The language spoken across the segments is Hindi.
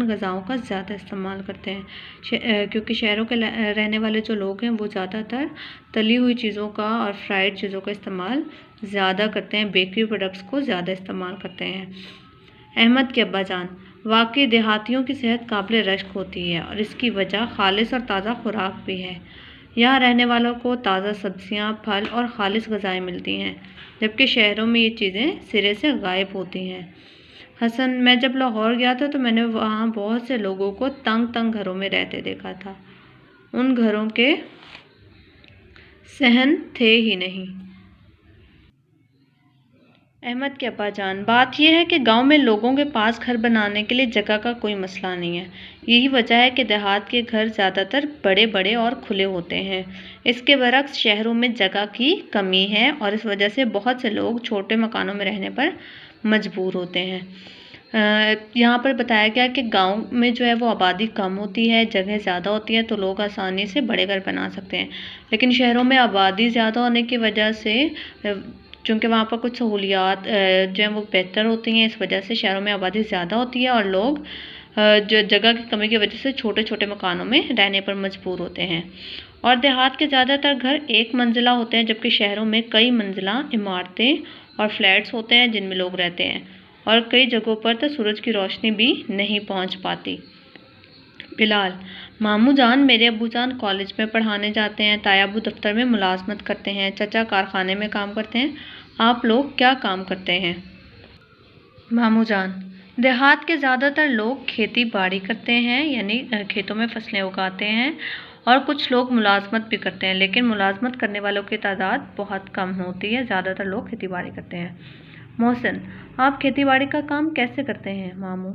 ग़िज़ाओं का ज़्यादा इस्तेमाल करते हैं, क्योंकि शहरों के रहने वाले जो लोग हैं वो ज़्यादातर तली हुई चीज़ों का और फ्राइड चीज़ों का इस्तेमाल ज़्यादा करते हैं, बेकरी प्रोडक्ट्स को ज़्यादा इस्तेमाल करते हैं। अहमद के अब्बाजान, वाकई देहातियों की सेहत काबिल रश्क होती है और इसकी वजह खालिस और ताज़ा खुराक भी है। यहाँ रहने वालों को ताज़ा सब्जियाँ, फल और खालिस ग़िज़ाएँ मिलती हैं, जबकि शहरों में ये चीज़ें सिरे से गायब होती हैं। हसन, मैं जब लाहौर गया था तो मैंने वहाँ बहुत से लोगों को तंग घरों में रहते देखा था। उन घरों के सहन थे ही नहीं। अहमद के अब्बाजान, बात यह है कि गांव में लोगों के पास घर बनाने के लिए जगह का कोई मसला नहीं है। यही वजह है कि देहात के घर ज़्यादातर बड़े बड़े और खुले होते हैं। इसके बरक्स शहरों में जगह की कमी है और इस वजह से बहुत से लोग छोटे मकानों में रहने पर मजबूर होते हैं। यहाँ पर बताया गया कि गांव में जो है वो आबादी कम होती है, जगह ज़्यादा होती है, तो लोग आसानी से बड़े घर बना सकते हैं। लेकिन शहरों में आबादी ज़्यादा होने की वजह से चूँकि वहाँ पर कुछ सहूलियात जो हैं वो बेहतर होती हैं, इस वजह से शहरों में आबादी ज़्यादा होती है और लोग जो जगह की कमी की वजह से छोटे छोटे मकानों में रहने पर मजबूर होते हैं। और देहात के ज़्यादातर घर एक मंजिला होते हैं, जबकि शहरों में कई मंजिला इमारतें और फ्लैट्स होते हैं जिनमें लोग रहते हैं, और कई जगहों पर तो सूरज की रोशनी भी नहीं पहुंच पाती। बिलाल, मामू जान, मेरे अब्बू जान कॉलेज में पढ़ाने जाते हैं, ताया अब्बू दफ्तर में मुलाजमत करते हैं, चचा कारखाने में काम करते हैं। आप लोग क्या काम करते हैं? मामू जान, देहात के ज़्यादातर लोग खेती बाड़ी करते हैं, यानी खेतों में फसलें उगाते हैं, और कुछ लोग मुलाजमत भी करते हैं, लेकिन मुलाजमत करने वालों की तादाद बहुत कम होती है। ज़्यादातर लोग खेती बाड़ी करते हैं। मोहसिन, आप खेती बाड़ी का काम कैसे करते हैं? मामू,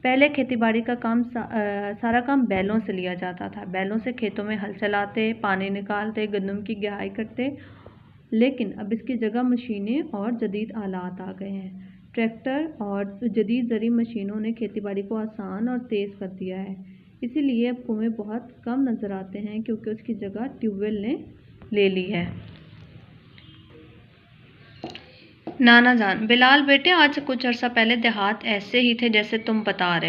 पहले खेती बाड़ी का काम सारा काम बैलों से लिया जाता था। बैलों से खेतों में हल चलाते, पानी निकालते, गंदम की गुड़ाई करते, लेकिन अब इसकी जगह मशीनें और जदीद आलात आ गए हैं। ट्रैक्टर और जदीद ज़री मशीनों ने खेतीबाड़ी को आसान और तेज़ कर दिया है, इसीलिए अब कुएँ बहुत कम नज़र आते हैं, क्योंकि उसकी जगह ट्यूबवेल ने ले ली है। नाना जान, बिलाल बेटे, आज से कुछ अर्सा पहले देहात ऐसे ही थे जैसे तुम बता रहे हो।